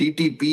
TTP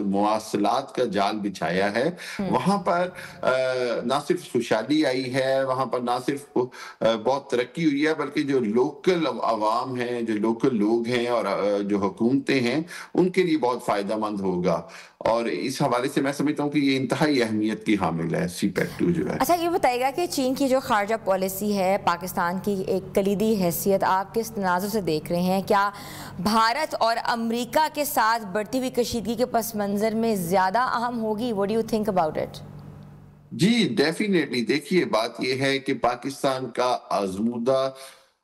مواصلات کا جال بچھایا ہے، وہاں پر نہ صرف خوشحالی آئی ہے، وہاں پر نہ صرف بہت ترقی ہوئی ہے، بلکہ جو لوکل عوام ہیں، جو لوکل لوگ ہیں اور جو حکومتیں ہیں، ان کے لیے بہت فائدہ مند ہوگا۔ اور اس حوالے سے میں سمجھتا ہوں کہ یہ انتہائی اہمیت کی حامل ہے سی پیک 2 جو ہے۔ اچھا یہ بتائیے گا کہ چین کی جو خارجہ پالیسی ہے، پاکستان کی ایک کلیدی حیثیت آپ کس تناظر سے دیکھ رہے ہیں؟ کیا بھارت اور امریکہ کے ساتھ بڑھتی ہوئی کشیدگی کے پس منظر میں زیادہ اہم ہوگی؟ What do you think about it؟ جی ڈیفینیٹلی، دیکھیے بات یہ ہے کہ پاکستان کا آزمودہ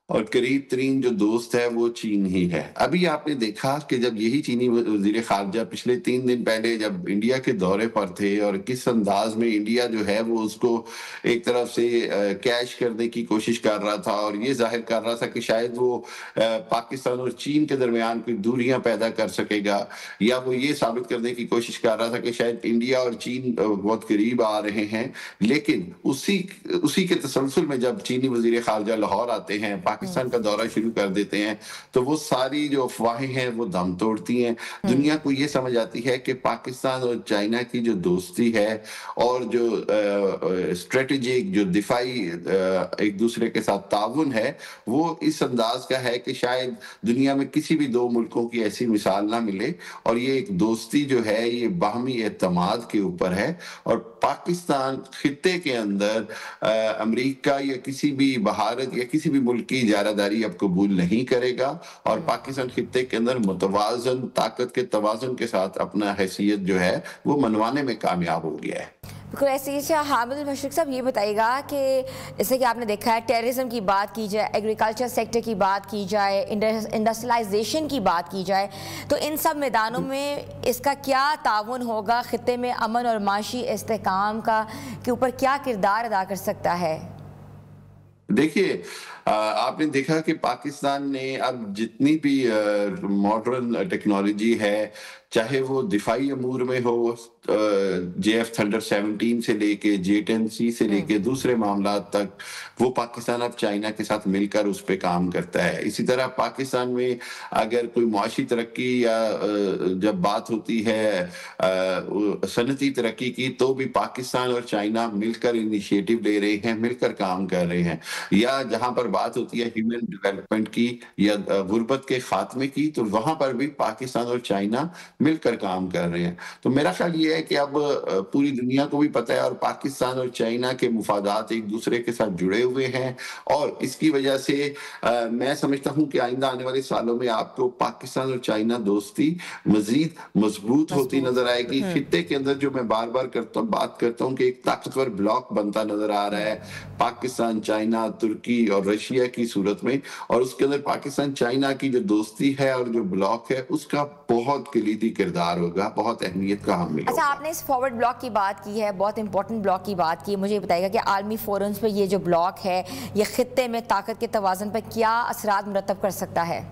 اور قریب ترین جو دوست ہے وہ چین ہی ہے۔ ابھی آپ نے دیکھا کہ جب یہی چینی وزیر خارجہ پچھلے 3 دن پہلے جب انڈیا کے دورے پر تھے اور کس انداز میں انڈیا جو ہے وہ اس کو ایک طرف سے کیش کرنے کی کوشش کر رہا تھا اور یہ ظاہر کر رہا تھا کہ شاید وہ پاکستان اور چین کے درمیان کوئی دوریاں پیدا کر سکے گا، یا وہ یہ ثابت کرنے کی کوشش کر رہا تھا کہ شاید انڈیا اور چین بہت قریب آ رہے ہیں، لیکن اسی کے تسلسل میں جب چینی وزیر خارجہ لاہور آتے ہیں، پاکستان کا دورہ شروع کر دیتے ہیں، تو وہ ساری جو افواہیں ہیں وہ دم توڑتی ہیں۔ دنیا کو یہ سمجھ آتی ہے کہ پاکستان اور چائنا کی جو دوستی ہے اور جو اسٹریٹجک جو دفاعی ایک دوسرے کے ساتھ تعاون ہے، وہ اس انداز کا ہے کہ شاید دنیا میں کسی بھی 2 ملکوں کی ایسی مثال نہ ملے، اور یہ ایک دوستی جو ہے یہ باہمی اعتماد کے اوپر ہے، اور پاکستان خطے کے اندر امریکہ یا کسی بھی بھارت یا کسی بھی ملک کی اجارہ داری اب قبول نہیں کرے گا، اور پاکستان خطے کے اندر متوازن طاقت کے توازن کے ساتھ اپنا حیثیت جو ہے وہ منوانے میں کامیاب ہو گیا ہے۔ بالکل ایسے ہی حامد مشرق صاحب یہ بتائیے گا کہ جیسے کہ آپ نے دیکھا ہے ٹیررزم کی بات کی جائے، ایگریکلچر سیکٹر کی بات کی جائے، انڈسٹریلائزیشن کی بات کی جائے، تو ان سب میدانوں میں اس کا کیا تعاون ہوگا؟ خطے میں امن اور معاشی استحکام کا کے اوپر کیا کردار ادا کر سکتا ہے؟ دیکھیے آپ نے دیکھا کہ پاکستان نے اب جتنی بھی ماڈرن ٹیکنالوجی ہے، چاہے وہ دفاعی امور میں ہو، JF Thunder 17 سے لے کے J-10C سے لے کے دوسرے معاملات تک، وہ پاکستان اب چائنا کے ساتھ مل کر اس پہ کام کرتا ہے۔ اسی طرح پاکستان میں اگر کوئی معاشی ترقی یا جب بات ہوتی ہے صنعتی ترقی کی، تو بھی پاکستان اور چائنا مل کر انیشیٹو لے رہے ہیں، مل کر کام کر رہے ہیں۔ یا جہاں پر بات ہوتی ہے ہیومن ڈیولپمنٹ کی یا غربت کے خاتمے کی، تو وہاں پر بھی پاکستان اور چائنا مل کر کام کر رہے ہیں۔ تو میرا خیال یہ ہے کہ اب پوری دنیا کو بھی پتہ ہے، اور پاکستان اور چائنا کے مفادات ایک دوسرے کے ساتھ جڑے ہوئے ہیں، اور اس کی وجہ سے میں سمجھتا ہوں کہ آئندہ آنے والے سالوں میں آپ کو پاکستان اور چائنا دوستی مزید مضبوط ہوتی نظر آئے گی۔ خطے کے اندر جو میں بار بار بات کرتا ہوں کہ ایک طاقتور بلاک بنتا نظر آ رہا ہے، پاکستان، چائنا، ترکی اور رشیا کی صورت میں، اور اس کے اندر پاکستان چائنا کی جو دوستی ہے اور جو بلاک ہے اس کا بہت کلیدی کردار ہوگا، بہت اہمیت کا حامل ہوگا۔ اچھا آپ نے اس فارورڈ بلاک کی بات کی ہے، بہت امپورٹنٹ بلاک کی بات کی، مجھے بتائیے گا کہ عالمی فورمز پہ یہ جو بلاک ہے یہ خطے میں طاقت کے توازن پر کیا اثرات مرتب کر سکتا ہے؟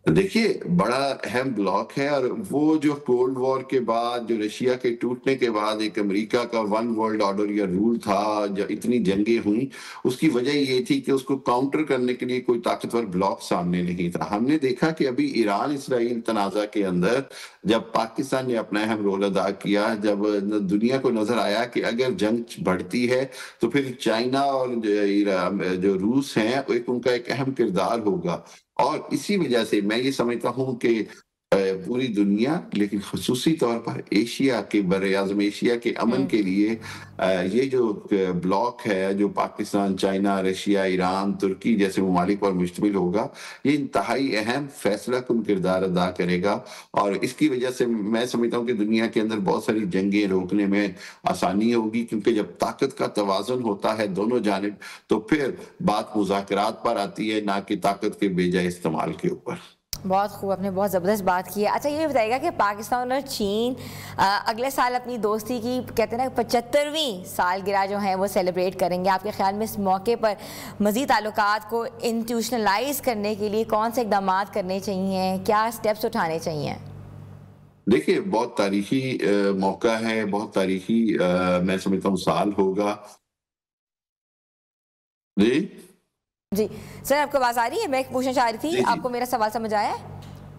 دیکھیے بڑا اہم بلاک ہے، اور وہ جو کولڈ وار کے بعد، جو رشیا کے ٹوٹنے کے بعد ایک امریکہ کا ون ورلڈ آرڈر یا رول تھا، جو اتنی جنگیں ہوئیں، اس کی وجہ یہ تھی کہ اس کو کاؤنٹر کرنے کے لیے کوئی طاقتور بلاک سامنے نہیں تھا۔ ہم نے دیکھا کہ ابھی ایران اسرائیل تنازع کے اندر جب پاکستان نے اپنا اہم رول ادا کیا، جب دنیا کو نظر آیا کہ اگر جنگ بڑھتی ہے تو پھر چائنا اور جو روس ہیں ان کا ایک اہم کردار ہوگا، اور اسی وجہ سے میں یہ سمجھتا ہوں کہ پوری دنیا لیکن خصوصی طور پر ایشیا کے بر اعظم ایشیا کے امن کے لیے یہ جو بلاک ہے جو پاکستان، چائنا، رشیا، ایران، ترکی جیسے ممالک پر مشتمل ہوگا، یہ انتہائی اہم فیصلہ کن کردار ادا کرے گا، اور اس کی وجہ سے میں سمجھتا ہوں کہ دنیا کے اندر بہت ساری جنگیں روکنے میں آسانی ہوگی، کیونکہ جب طاقت کا توازن ہوتا ہے دونوں جانب تو پھر بات مذاکرات پر آتی ہے، نہ کہ طاقت کے بے جائے استعمال کے اوپر۔ بہت خوب، آپ نے بہت زبردست بات کی ہے۔ اچھا یہ بتائیے گا کہ پاکستان اور چین اگلے سال اپنی دوستی کی کہتے ہیں نا 75ویں سالگرہ جو ہیں وہ سیلیبریٹ کریں گے، آپ کے خیال میں اس موقع پر مزید تعلقات کو انٹیوشنلائز کرنے کے لیے کون سے اقدامات کرنے چاہیے، کیا سٹیپس اٹھانے چاہیے؟ دیکھیے بہت تاریخی موقع ہے، بہت تاریخی میں سمجھتا ہوں سال ہوگا۔ جی جی سر، آپ کو آواز آ رہی ہے؟ میں پوچھنا چاہ رہی تھی، آپ کو میرا سوال سمجھ آیا ہے؟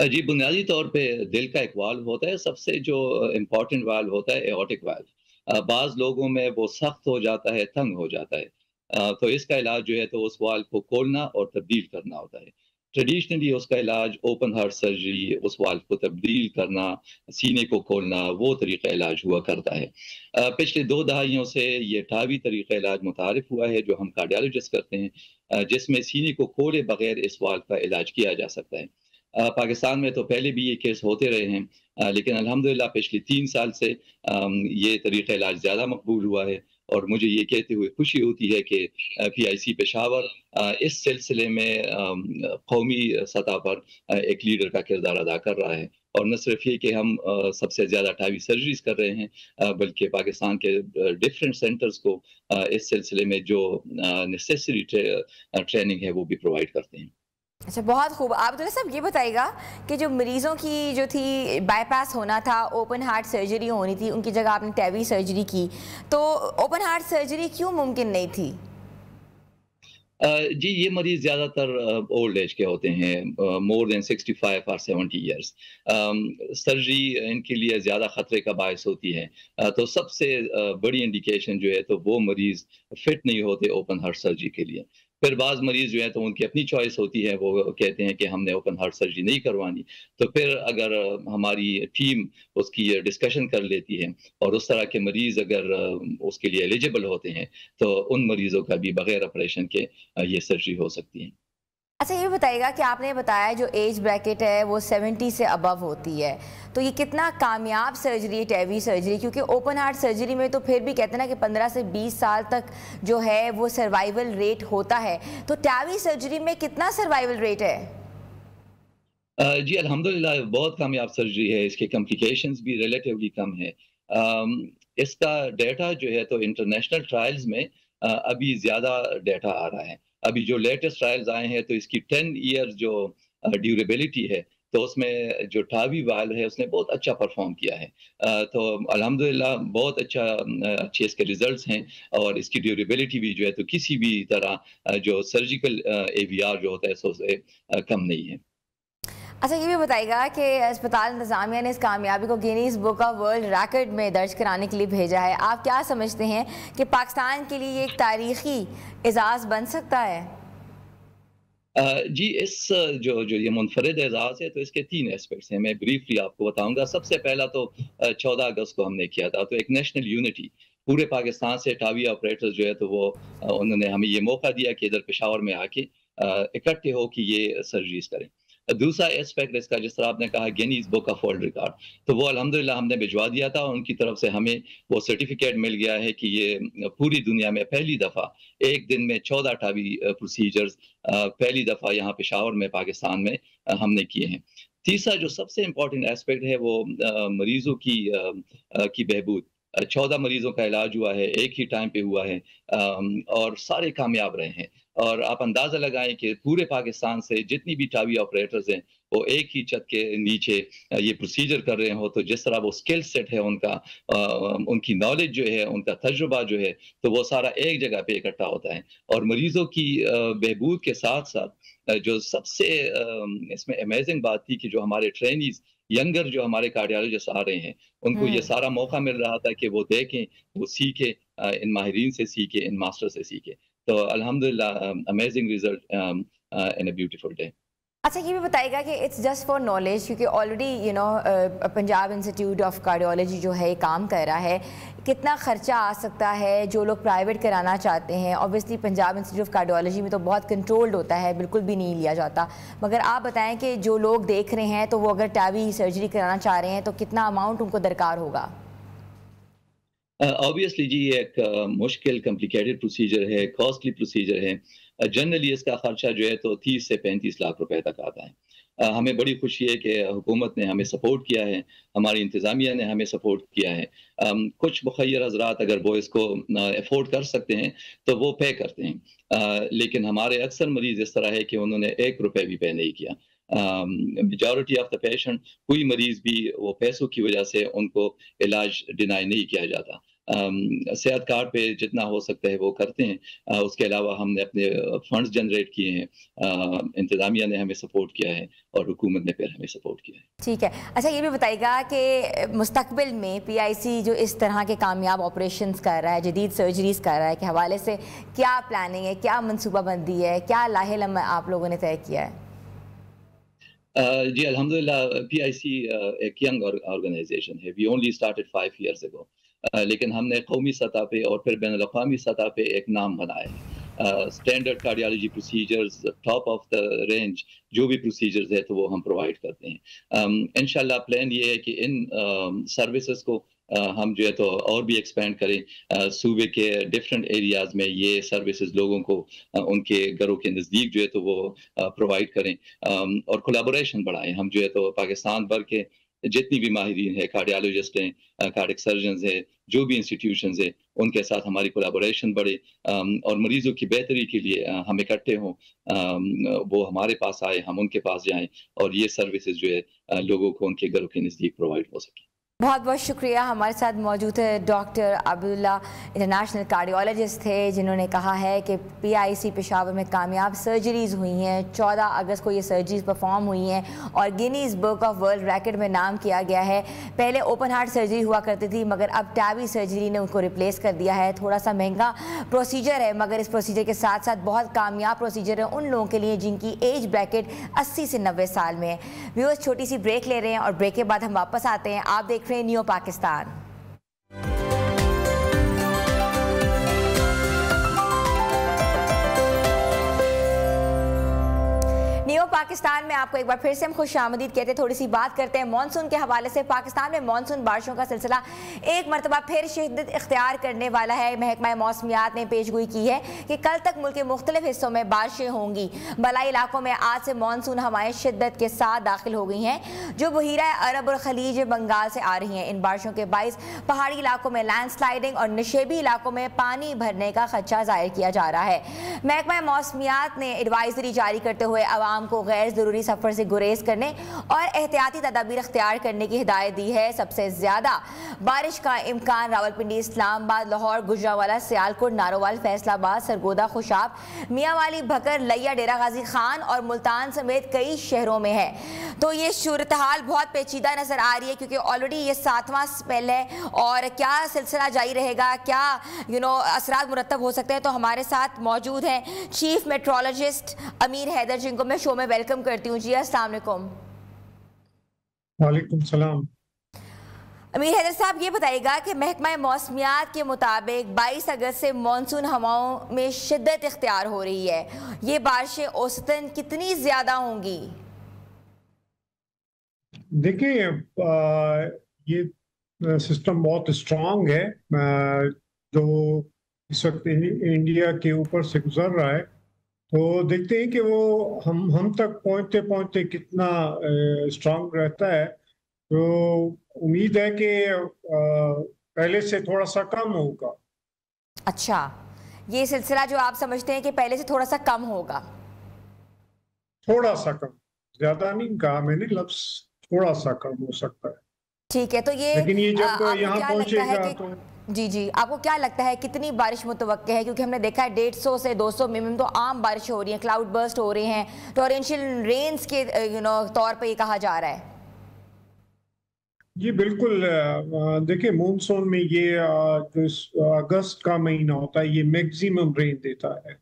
جی، بنیادی طور پہ دل کا ایک والو ہوتا ہے، سب سے جو امپورٹنٹ والو ہوتا ہے ایورٹک والو۔ بعض لوگوں میں وہ سخت ہو جاتا ہے، تنگ ہو جاتا ہے، تو اس کا علاج جو ہے تو اس والو کو کھولنا اور تبدیل کرنا ہوتا ہے۔ ٹریڈیشنلی اس کا علاج اوپن ہارٹ سرجری، اس والو کو تبدیل کرنا، سینے کو کھولنا، وہ طریقہ علاج ہوا کرتا ہے۔ پچھلے 2 دہائیوں سے یہ 28ویں طریقہ علاج متعارف ہوا ہے جو ہم کارڈیالوجسٹ کرتے ہیں، جس میں سینے کو کھولے بغیر اس والو کا علاج کیا جا سکتا ہے۔ پاکستان میں تو پہلے بھی یہ کیس ہوتے رہے ہیں، لیکن الحمدللہ پچھلے 3 سال سے یہ طریقہ علاج زیادہ مقبول ہوا ہے، اور مجھے یہ کہتے ہوئے خوشی ہوتی ہے کہ PIC پشاور اس سلسلے میں قومی سطح پر ایک لیڈر کا کردار ادا کر رہا ہے۔ اور نہ صرف یہ کہ ہم سب سے زیادہ 28 سرجریز کر رہے ہیں، بلکہ پاکستان کے ڈفرینٹ سینٹرز کو اس سلسلے میں جو نیسیسری ٹریننگ ہے وہ بھی پرووائڈ کرتے ہیں۔ اچھا، بہت خوب۔ آپ عبداللہ صاحب یہ بتائیے گا کہ جو مریضوں کی جو تھی بائی پاس ہونا تھا، اوپن ہارٹ سرجری ہونی تھی، ان کی جگہ آپ نے ٹیوی سرجری کی، تو اوپن ہارٹ سرجری کیوں ممکن نہیں تھی؟ جی، یہ مریض زیادہ تر اولڈ ایج کے ہوتے ہیں، مور دین 65 اور 70 ایئرس۔ سرجری ان کے لیے زیادہ خطرے کا باعث ہوتی ہے، تو سب سے بڑی انڈیکیشن جو ہے تو وہ مریض فٹ نہیں ہوتے اوپن ہارٹ سرجری کے لیے۔ پھر بعض مریض جو ہے تو ان کی اپنی چوائس ہوتی ہے، وہ کہتے ہیں کہ ہم نے اوپن ہارٹ سرجری نہیں کروانی، تو پھر اگر ہماری ٹیم اس کی ڈسکشن کر لیتی ہے اور اس طرح کے مریض اگر اس کے لیے ایلیجیبل ہوتے ہیں تو ان مریضوں کا بھی بغیر آپریشن کے یہ سرجری ہو سکتی ہے۔ اچھا، یہ بتائیے گا کہ آپ نے بتایا جو ایج بریکٹ ہے وہ 70 سے ابو ہوتی ہے، تو یہ کتنا کامیاب سرجری ہے ٹیوی سرجری؟ کیونکہ اوپن ہارٹ سرجری میں تو پھر بھی کہتے ہیں نا کہ 15 سے 20 سال تک جو ہے وہ سروائیول ریٹ ہوتا ہے، تو ٹیوی سرجری میں کتنا سروائیول ریٹ ہے؟ جی، الحمدللہ بہت کامیاب سرجری ہے، اس کے کمپلیکیشنز بھی ریلیٹیولی کم ہے۔ اس کا ڈیٹا جو ہے تو انٹرنیشنل ٹرائلز میں ابھی زیادہ ڈیٹا آ رہا ہے۔ ابھی جو لیٹسٹ ٹرائلز آئے ہیں تو اس کی 10 ایئر جو ڈیوریبلٹی ہے تو اس میں جو ٹاوی وائل ہے اس نے بہت اچھا پرفارم کیا ہے، تو الحمدللہ بہت اچھے اس کے ریزلٹس ہیں، اور اس کی ڈیوریبلٹی بھی جو ہے تو کسی بھی طرح جو سرجیکل AVR جو ہوتا ہے سو سے کم نہیں ہے۔ اچھا، یہ بھی بتائیے گا کہ اسپتال انتظامیہ نے اس کامیابی کو Guinness book of world record میں درج کرانے کے لیے بھیجا ہے، آپ کیا سمجھتے ہیں کہ پاکستان کے لیے یہ ایک تاریخی اعزاز بن سکتا ہے؟ جی، اس جو یہ منفرد اعزاز ہے تو اس کے 3 ایسپیکٹس ہیں، میں بریفلی آپ کو بتاؤں گا۔ سب سے پہلا تو 14 اگست کو ہم نے کیا تھا، تو ایک نیشنل یونٹی پورے پاکستان سے ٹاوی آپریٹرز جو ہے تو وہ انہوں نے ہمیں یہ موقع دیا کہ ادھر پشاور میں آ کے اکٹھے ہو کہ یہ سرجریز کریں۔ دوسرا ایسپیکٹ اس کا، جس طرح آپ نے کہا Guinness book of world record, تو وہ الحمدللہ ہم نے بھجوا دیا تھا، اور ان کی طرف سے ہمیں وہ سرٹیفکیٹ مل گیا ہے کہ یہ پوری دنیا میں پہلی دفعہ ایک دن میں 14 ٹاوی پروسیجرز پہلی دفعہ یہاں پشاور میں پاکستان میں ہم نے کیے ہیں۔ تیسرا جو سب سے امپورٹنٹ ایسپیکٹ ہے وہ مریضوں کی بہبود۔ 14 مریضوں کا علاج ہوا ہے، ایک ہی ٹائم پہ ہوا ہے، اور سارے کامیاب رہے ہیں۔ اور آپ اندازہ لگائیں کہ پورے پاکستان سے جتنی بھی ٹاوی آپریٹرز ہیں وہ ایک ہی چھت کے نیچے یہ پروسیجر کر رہے ہو، تو جس طرح وہ سکل سیٹ ہے ان کا، ان کی نالج جو ہے، ان کا تجربہ جو ہے، تو وہ سارا ایک جگہ پہ اکٹھا ہوتا ہے۔ اور مریضوں کی بہبود کے ساتھ ساتھ جو سب سے اس میں امیزنگ بات تھی کہ جو ہمارے ٹرینیز ینگر جو ہمارے کارڈیالوجسٹ آ رہے ہیں ان کو یہ سارا موقع مل رہا تھا کہ وہ دیکھیں، وہ سیکھیں، ان ماہرین سے سیکھیں، ان ماسٹر سے سیکھیں۔ تو الحمدللہ amazing result in a beautiful day. اچھا، یہ بھی بتائیے گا کہ اٹس جسٹ فار نالج، کیونکہ already Punjab institute of cardiology جو ہے کام کر رہا ہے، کتنا خرچہ آ سکتا ہے جو لوگ پرائیویٹ کرانا چاہتے ہیں؟ Obviously Punjab institute of cardiology میں تو بہت کنٹرولڈ ہوتا ہے، بالکل بھی نہیں لیا جاتا، مگر آپ بتائیں کہ جو لوگ دیکھ رہے ہیں تو وہ اگر ٹیوی سرجری کرانا چاہ رہے ہیں تو کتنا اماؤنٹ ان کو درکار ہوگا؟ آبویسلی جی، یہ ایک مشکل کمپلیکیٹڈ پروسیجر ہے، کاسٹلی پروسیجر ہے۔ جنرلی اس کا خرچہ جو ہے تو 30 سے 35 لاکھ روپے تک آتا ہے۔ ہمیں بڑی خوشی ہے کہ حکومت نے ہمیں سپورٹ کیا ہے، ہماری انتظامیہ نے ہمیں سپورٹ کیا ہے۔ کچھ مخیر حضرات اگر وہ اس کو افورڈ کر سکتے ہیں تو وہ پے کرتے ہیں، لیکن ہمارے اکثر مریض اس طرح ہے کہ انہوں نے 1 روپے بھی پے نہیں کیا۔ میجورٹی آف دا پیشنٹ، کوئی مریض بھی وہ پیسوں کی وجہ سے ان کو علاج ڈینائی نہیں کیا جاتا۔ صحت کارڈ پہ جتنا ہو سکتا ہے وہ کرتے ہیں. اس کے علاوہ ہم نے اپنے فنڈز جنریٹ کیے ہیں, انتظامیہ نے ہمیں سپورٹ کیا ہے اور حکومت نے پھر ہمیں سپورٹ کیا ہے. ٹھیک ہے. اچھا یہ بھی بتائیے گا کہ مستقبل میں پی آئی سی جو اس طرح کے کامیاب آپریشنز کر رہا ہے, جدید سرجریز کر رہا ہے, کے حوالے سے کیا پلاننگ ہے, کیا منصوبہ بندی ہے, کیا لاہ لمحہ آپ لوگوں نے طے کیا ہے؟ جی الحمدللہ پی آئی سی ایک ینگ آرگنائزیشن ہے. We only started 5 years ago. لیکن ہم نے قومی سطح پہ اور پھر بین الاقوامی سطح پہ ایک نام بنایا ہے. Standard cardiology procedures, top of the range جو بھی پروسیجرز ہے تو وہ ہم پرووائڈ کرتے ہیں. انشاءاللہ پلان یہ ہے کہ ان سروسز کو ہم جو ہے تو اور بھی ایکسپینڈ کریں, صوبے کے ڈفرینٹ ایریاز میں یہ سروسز لوگوں کو ان کے گھروں کے نزدیک جو ہے تو وہ پرووائڈ کریں, اور کولیبوریشن بڑھائیں. ہم جو ہے تو پاکستان بھر کے جتنی بھی ماہرین ہیں, کارڈیالوجسٹ ہیں, کارڈک سرجنز ہیں, جو بھی انسٹیٹیوشنز ہیں, ان کے ساتھ ہماری کولیبوریشن بڑھے اور مریضوں کی بہتری کے لیے ہم اکٹھے ہوں, وہ ہمارے پاس آئے, ہم ان کے پاس جائیں اور یہ سروسز جو ہے لوگوں کو ان کے گھروں کے نزدیک پرووائڈ ہو سکیں. بہت بہت شکریہ. ہمارے ساتھ موجود ہے ڈاکٹر عبداللہ, انٹرنیشنل کارڈیولوجسٹ تھے, جنہوں نے کہا ہے کہ پی آئی سی پشاور میں کامیاب سرجریز ہوئی ہیں. 14 اگست کو یہ سرجریز پرفارم ہوئی ہیں اور Guinness book of world record میں نام کیا گیا ہے. پہلے اوپن ہارٹ سرجری ہوا کرتی تھی, مگر اب ٹیبی سرجری نے ان کو ریپلیس کر دیا ہے. تھوڑا سا مہنگا پروسیجر ہے, مگر اس پروسیجر کے ساتھ ساتھ بہت کامیاب پروسیجر ہے ان لوگوں کے لیے جن کی ایج بریکٹ 80 سے 90 سال میں ہے. ویورز چھوٹی سی بریک لے رہے ہیں اور بریک کے بعد ہم واپس آتے ہیں. آپ دیکھ رہے ہیں نیو پاکستان. نیو پاکستان میں آپ کو ایک بار پھر سے ہم خوش آمدید کہتے ہیں. تھوڑی سی بات کرتے ہیں مانسون کے حوالے سے. پاکستان میں مانسون بارشوں کا سلسلہ ایک مرتبہ پھر شدت اختیار کرنے والا ہے. محکمہ موسمیات نے پیش گوئی کی ہے کہ کل تک ملک کے مختلف حصوں میں بارشیں ہوں گی. بالائی علاقوں میں آج سے مانسون ہوائیں شدت کے ساتھ داخل ہو گئی ہیں جو بحیرہ عرب اور خلیج بنگال سے آ رہی ہیں. ان بارشوں کے باعث پہاڑی علاقوں میں لینڈ سلائڈنگ اور نشیبی علاقوں میں پانی بھرنے کا خدشہ ظاہر کیا جا رہا ہے. محکمہ موسمیات نے ایڈوائزری جاری کرتے ہوئے عوام کو غیر ضروری سفر سے گریز کرنے اور احتیاطی تدابیر اختیار کرنے کی ہدایت دی ہے. سب سے زیادہ بارش کا امکان راولپنڈی, اسلام آباد, لاہور, گجرانوالہ, سیالکوٹ, نارووال, فیصل آباد, سرگودا, خوشاب, میاں والی, بھکر, لیا, ڈیرہ غازی خان اور ملتان سمیت کئی شہروں میں ہے. تو یہ صورتحال بہت پیچیدہ نظر آ رہی ہے کیونکہ آلریڈی یہ 7واں اسپیل ہے اور کیا سلسلہ جاری رہے گا, کیا اثرات مرتب ہو سکتے ہیں. تو ہمارے ساتھ موجود ہیں چیف میٹرولوجسٹ امیر حیدر, جن کو میں شو میں ویلکم کرتی ہوں. جی السلام علیکم. وعلیکم السلام. امیر حیدر صاحب یہ بتائیے گا کہ محکمہ موسمیات کے مطابق 22 اگست سے مانسون ہواؤں میں شدت اختیار ہو رہی ہے. یہ بارشیں اوسطاً کتنی زیادہ ہوں گی؟ دیکھیں یہ سسٹم بہت اسٹرانگ ہے جو اس وقت انڈیا کے اوپر سے گزر رہا ہے. تو دیکھتے ہیں کہ وہ ہم تک پہنچتے پہنچتے کتنا اسٹرانگ رہتا ہے. تو امید ہے کہ پہلے سے تھوڑا سا کم ہوگا. اچھا, یہ سلسلہ جو آپ سمجھتے ہیں کہ پہلے سے تھوڑا سا کم ہوگا؟ تھوڑا سا کم, زیادہ نہیں کہا میں نے لفظ, تھوڑا سا کم ہو سکتا ہے. ٹھیک ہے. تو لیکن یہ جب یہاں پہنچے گا تو جی آپ کو کیا لگتا ہے کتنی بارش متوقع ہے؟ کیونکہ ہم نے دیکھا ہے 150 سے 200 منٹ تو عام بارش ہو رہی ہیں, کلاؤڈ برسٹ ہو رہے ہیں, ٹورینشل رینز کے طور پہ یہ کہا جا رہا ہے. جی بالکل. دیکھیں مونسون میں یہ جو اگست کا مہینہ ہوتا ہے یہ میکزیمم رین دیتا ہے,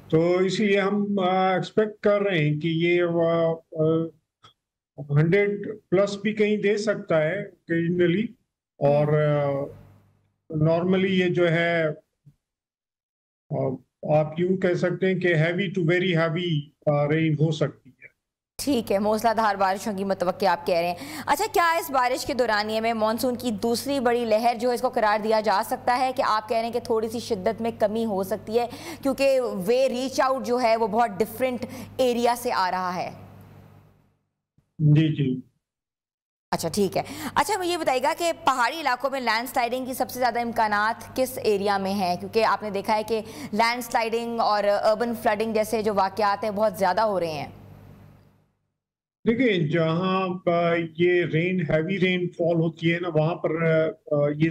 تو اسی لیے ہم ایکسپیکٹ کر رہے ہیں کہ یہ 100+ بھی کہیں دے سکتا ہے اوکیجنلی. اور نارملی یہ جو ہے آپ یوں کہہ سکتے ہیں کہ heavy to very heavy rain ہو سکتی ہے. ٹھیک ہے, موسلا دھار بارشوں کی متوقع آپ کہہ رہے ہیں. اچھا, کیا اس بارش کے دورانیے میں مانسون کی دوسری بڑی لہر جو ہے اس کو قرار دیا جا سکتا ہے کہ آپ کہہ رہے ہیں کہ تھوڑی سی شدت میں کمی ہو سکتی ہے کیونکہ وے ریچ آؤٹ جو ہے وہ بہت ڈفرینٹ ایریا سے آ رہا ہے؟ جی. اچھا ٹھیک ہے. اچھا یہ بتائیے گا کہ پہاڑی علاقوں میں لینڈ سلائڈنگ کی سب سے زیادہ امکانات کس ایریا میں ہیں؟ کیونکہ آپ نے دیکھا ہے کہ لینڈ سلائڈنگ اور اربن فلڈنگ جیسے جو واقعات ہیں بہت زیادہ ہو رہے ہیں. دیکھیں جہاں یہ ہیوی رین فال ہوتی ہے نا, وہاں پر یہ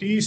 30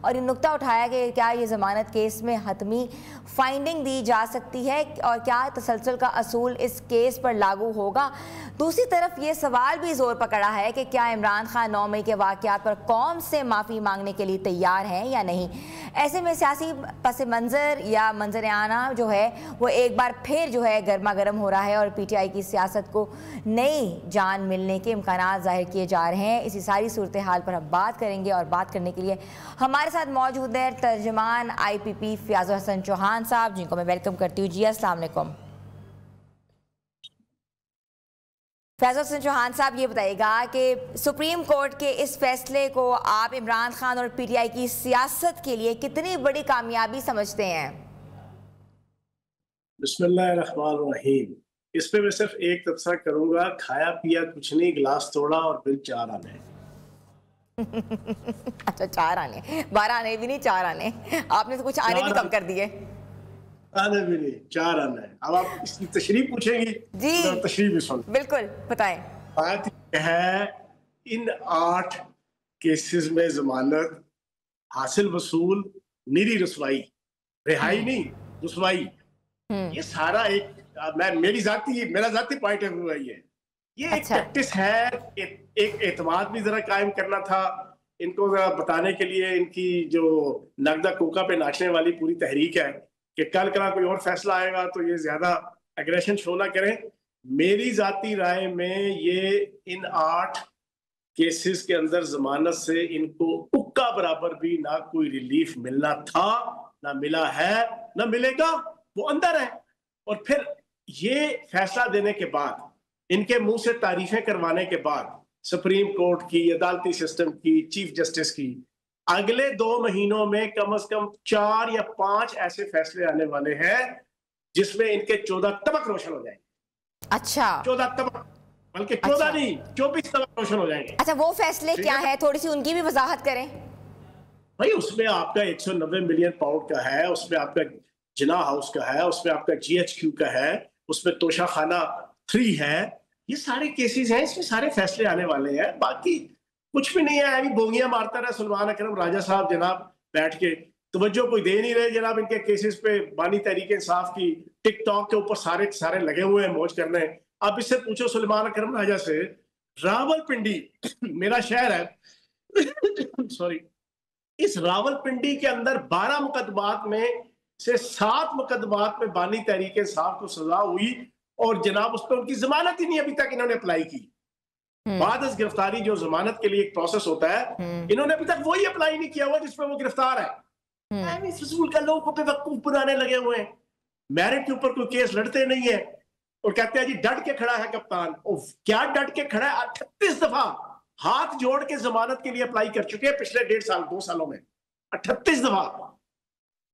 اور یہ نقطہ اٹھایا کہ کیا یہ ضمانت کیس میں حتمی فائنڈنگ دی جا سکتی ہے اور کیا تسلسل کا اصول اس کیس پر لاگو ہوگا۔ دوسری طرف یہ سوال بھی زور پکڑا ہے کہ کیا عمران خان 9 مئی کے واقعات پر قوم سے معافی مانگنے کے لیے تیار ہیں یا نہیں۔ ایسے میں سیاسی پس منظر یا منظر عام جو ہے وہ ایک بار پھر جو ہے گرما گرم ہو رہا ہے اور پی ٹی آئی کی سیاست کو نئی جان ملنے کے امکانات ظاہر کیے جا رہے ہیں۔ اسی ساری صورتحال پر ہم بات کریں گے اور بات کرنے کے لیے ہمارے ساتھ موجود ہے ترجمان IPP فیاض الحسن چوہان صاحب، جن کو میں ویلکم کرتی ہوں۔ جی السلام علیکم فیاض الحسن چوہان صاحب، یہ بتائیے گا کہ سپریم کورٹ کے اس فیصلے کو آپ عمران خان اور پی ٹی آئی کی سیاست کے لیے کتنی بڑی کامیابی سمجھتے ہیں؟ بسم اللہ الرحمن الرحیم۔ اس پہ میں صرف ایک تبصرہ کروں گا، کھایا پیا کچھ نہیں، گلاس توڑا اور بل 4 آنے۔ اچھا 4 آنے، 12 آنے بھی نہیں 4 آنے، آپ نے تو کچھ آنے بھی کم کر دیے۔ آنے بھی نہیں 4 آنے۔ اب آپ اس کی تشریح پوچھیں گی؟ جی تشریح بھی سن بالکل بتائیں۔ بات یہ ہے ان 8 کیسز میں ضمانت حاصل وصول نیری رسوائی، رہائی نہیں رسوائی، یہ سارا ایک میرا ذاتی پوائنٹ آف ویو ہے۔ یہ ایک پریکٹس ہے، ایک اعتماد بھی ذرا قائم کرنا تھا ان کو، ذرا بتانے کے لیے ان کی جو نقدہ کوکا پہ ناچنے والی پوری تحریک ہے کہ کل کوئی اور فیصلہ آئے گا تو یہ زیادہ اگریشن شو نہ کریں۔ میری ذاتی رائے میں یہ ان 8 کیسز کے اندر ضمانت سے ان کو اکا برابر بھی نہ کوئی ریلیف ملنا تھا، نہ ملا ہے، نہ ملے گا، وہ اندر ہے۔ اور پھر یہ فیصلہ دینے کے بعد، ان کے منہ سے تعریفیں کروانے کے بعد، سپریم کورٹ کی، عدالتی سسٹم کی، چیف جسٹس کی، اگلے 2 مہینوں میں کم از کم 4 یا 5 ایسے فیصلے آنے والے ہیں جس میں ان کے 14 طبق روشن ہو جائیں گے۔ اچھا 14 طبق، بلکہ 14 نہیں 24 طبق روشن ہو جائیں گے۔ اچھا وہ فیصلے کیا ہے، تھوڑی سی ان کی بھی وضاحت کریں۔ بھائی اس میں آپ کا 190 ملین پاؤنڈ کا ہے، اس میں آپ کا جناح ہاؤس کا ہے، اس میں آپ کا GHQ کا ہے، اس میں توشہ خانہ 3 ہے، یہ سارے کیسز ہیں، اس میں سارے فیصلے آنے والے ہیں۔ باقی کچھ بھی نہیں ہے، ابھی بونگیاں مارتا رہا سلمان اکرم راجہ صاحب جناب، بیٹھ کے توجہ کوئی دے نہیں رہے جناب ان کے کیسز پہ۔ بانی تحریک انصاف کی ٹک ٹاک کے اوپر سارے لگے ہوئے ہیں موج کرنے۔ آپ اس سے پوچھو سلمان اکرم راجہ سے، راولپنڈی میرا شہر ہے سوری، اس راولپنڈی کے اندر 12 مقدمات میں سے 7 مقدمات میں بانی تحریک انصاف کو سزا ہوئی اور جناب اس پہ ان کی ضمانت ہی نہیں ابھی تک انہوں نے اپلائی کی۔ بعد از گرفتاری جو ضمانت کے لیے ایک پروسیس ہوتا ہے، انہوں نے ابھی تک وہی اپلائی نہیں کیا ہوا جس پہ وہ گرفتار ہے۔ فضول کا لوگوں کو بے وقوف بنانے لگے ہوئے ہیں، میرٹ کے اوپر کوئی کیس لڑتے نہیں ہیں اور کہتے ہیں جی ڈٹ کے کھڑا ہے کپتان۔ کیا ڈٹ کے کھڑا ہے؟ 38 دفعہ ہاتھ جوڑ کے ضمانت کے لیے اپلائی کر چکے ہیں پچھلے 1.5 سال 2 سالوں میں، 38 دفعہ۔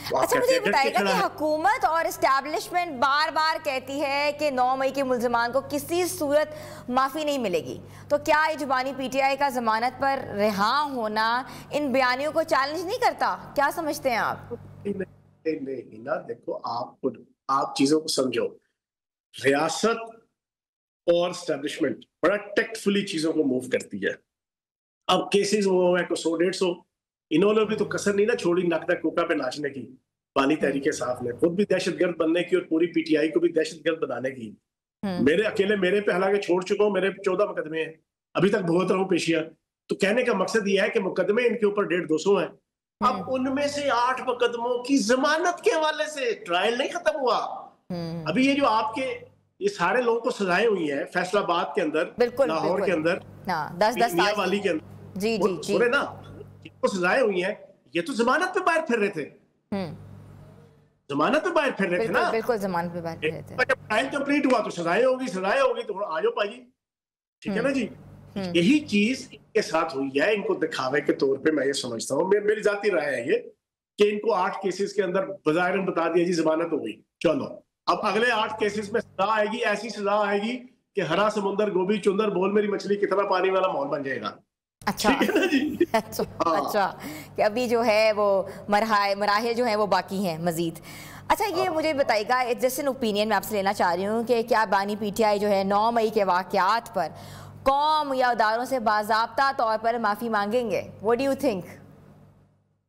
اچھا مجھے یہ بتائے گا کہ حکومت اور اسٹیبلشمنٹ بار بار کہتی ہے کہ 9 مئی کے ملزمان کو کسی صورت معافی نہیں ملے گی، تو کیا اجبانی پی ٹی آئی کا ضمانت پر رہا ہونا ان بیانیوں کو چیلنج نہیں کرتا؟ کیا سمجھتے ہیں آپ؟ نہیں نا، دیکھو آپ چیزوں کو سمجھو، ریاست اور اسٹیبلشمنٹ بڑا ٹیکٹفلی چیزوں کو موو کرتی ہے۔ اب کیسز وہ ہے کہ 100-150، انہوں نے بھی تو کسر نہیں نہ چھوڑی نقدہ کوکا پہ ناچنے کی۔ بانی تحریک انصاف نے خود بھی دہشت گرد بننے کی اور پوری پی ٹی آئی کو بھی دہشت گرد بنانے کی۔ میرے پہ حالانکہ چھوڑ چکا ہوں، میرے 14 مقدمے ہیں، ابھی تک بھگت رہا ہوں پیشیاں۔ تو کہنے کا مقصد یہ ہے کہ مقدمے ان کے اوپر 150-200 ہیں، اب ان میں سے 8 مقدموں کی ضمانت کے حوالے سے ٹرائل نہیں ختم ہوا۔ ابھی یہ جو آپ کے یہ سارے لوگوں کو سزائیں ہوئی ہیں فیصل آباد کے اندر، لاہور کے اندر، میاں والی کے اندر، سنے نا کو سزائیں ہوئی ہیں، یہ تو ضمانت پہ باہر پھر رہے تھے، ضمانت پہ باہر پھر رہے تھے نا، بالکل ضمانت پہ باہر پھر رہے تھے۔ جب ٹرائل کمپلیٹ ہوا تو سزائیں ہوگی تو آ جاؤ پائیے، ٹھیک ہے نا جی۔ یہی چیز ان کے ساتھ ہوئی ہے، ان کو دکھاوے کے طور پہ میں یہ سمجھتا ہوں، میری ذاتی رائے ہے یہ کہ ان کو 8 کیسز کے اندر بظاہر بتا دیا جی ضمانت ہو گئی، چلو اب اگلے 8 کیسز میں سزا آئے گی، ایسی سزا آئے گی کہ ہرا سمندر گوبھی چندر بول میری مچھلی کتنا پانی والا ماحول بن جائے گا۔ اچھا کہ ابھی جو ہے وہ مراحل جو ہیں وہ باقی ہیں مزید۔ اچھا یہ مجھے بتائیے گا، جسٹ این اوپینین میں آپ سے لینا چاہ رہی ہوں کہ کیا بانی پی ٹی آئی جو ہے 9 مئی کے واقعات پر قوم یا اداروں سے باضابطہ طور پر معافی مانگیں گے؟ What do you think؟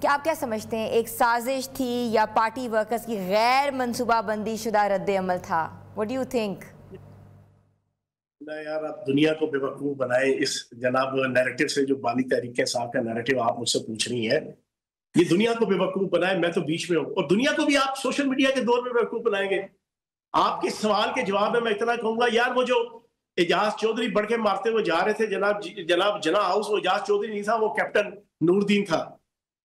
کہ آپ کیا سمجھتے ہیں ایک سازش تھی یا پارٹی ورکرز کی غیر منصوبہ بندی شدہ رد عمل تھا؟ What do you think؟ یار آپ دنیا کو بے وقوف بنائیں اس جناب نیریٹو سے، جو بانی تحریک انصاف کا نیریٹو آپ مجھ سے پوچھ رہی ہیں، یہ دنیا کو بے وقوف بنائیں، میں تو بیچ میں ہوں، اور دنیا کو بھی آپ سوشل میڈیا کے دور میں بے وقوف بنائیں گے۔ آپ کے سوال کے جواب میں اتنا کہوں گا، یار وہ جو اعجاز چودھری بڑھ کے مارتے ہوئے جا رہے تھے جناب جناح ہاؤس، وہ اعجاز چودھری نہیں تھا، وہ کیپٹن نور الدین تھا۔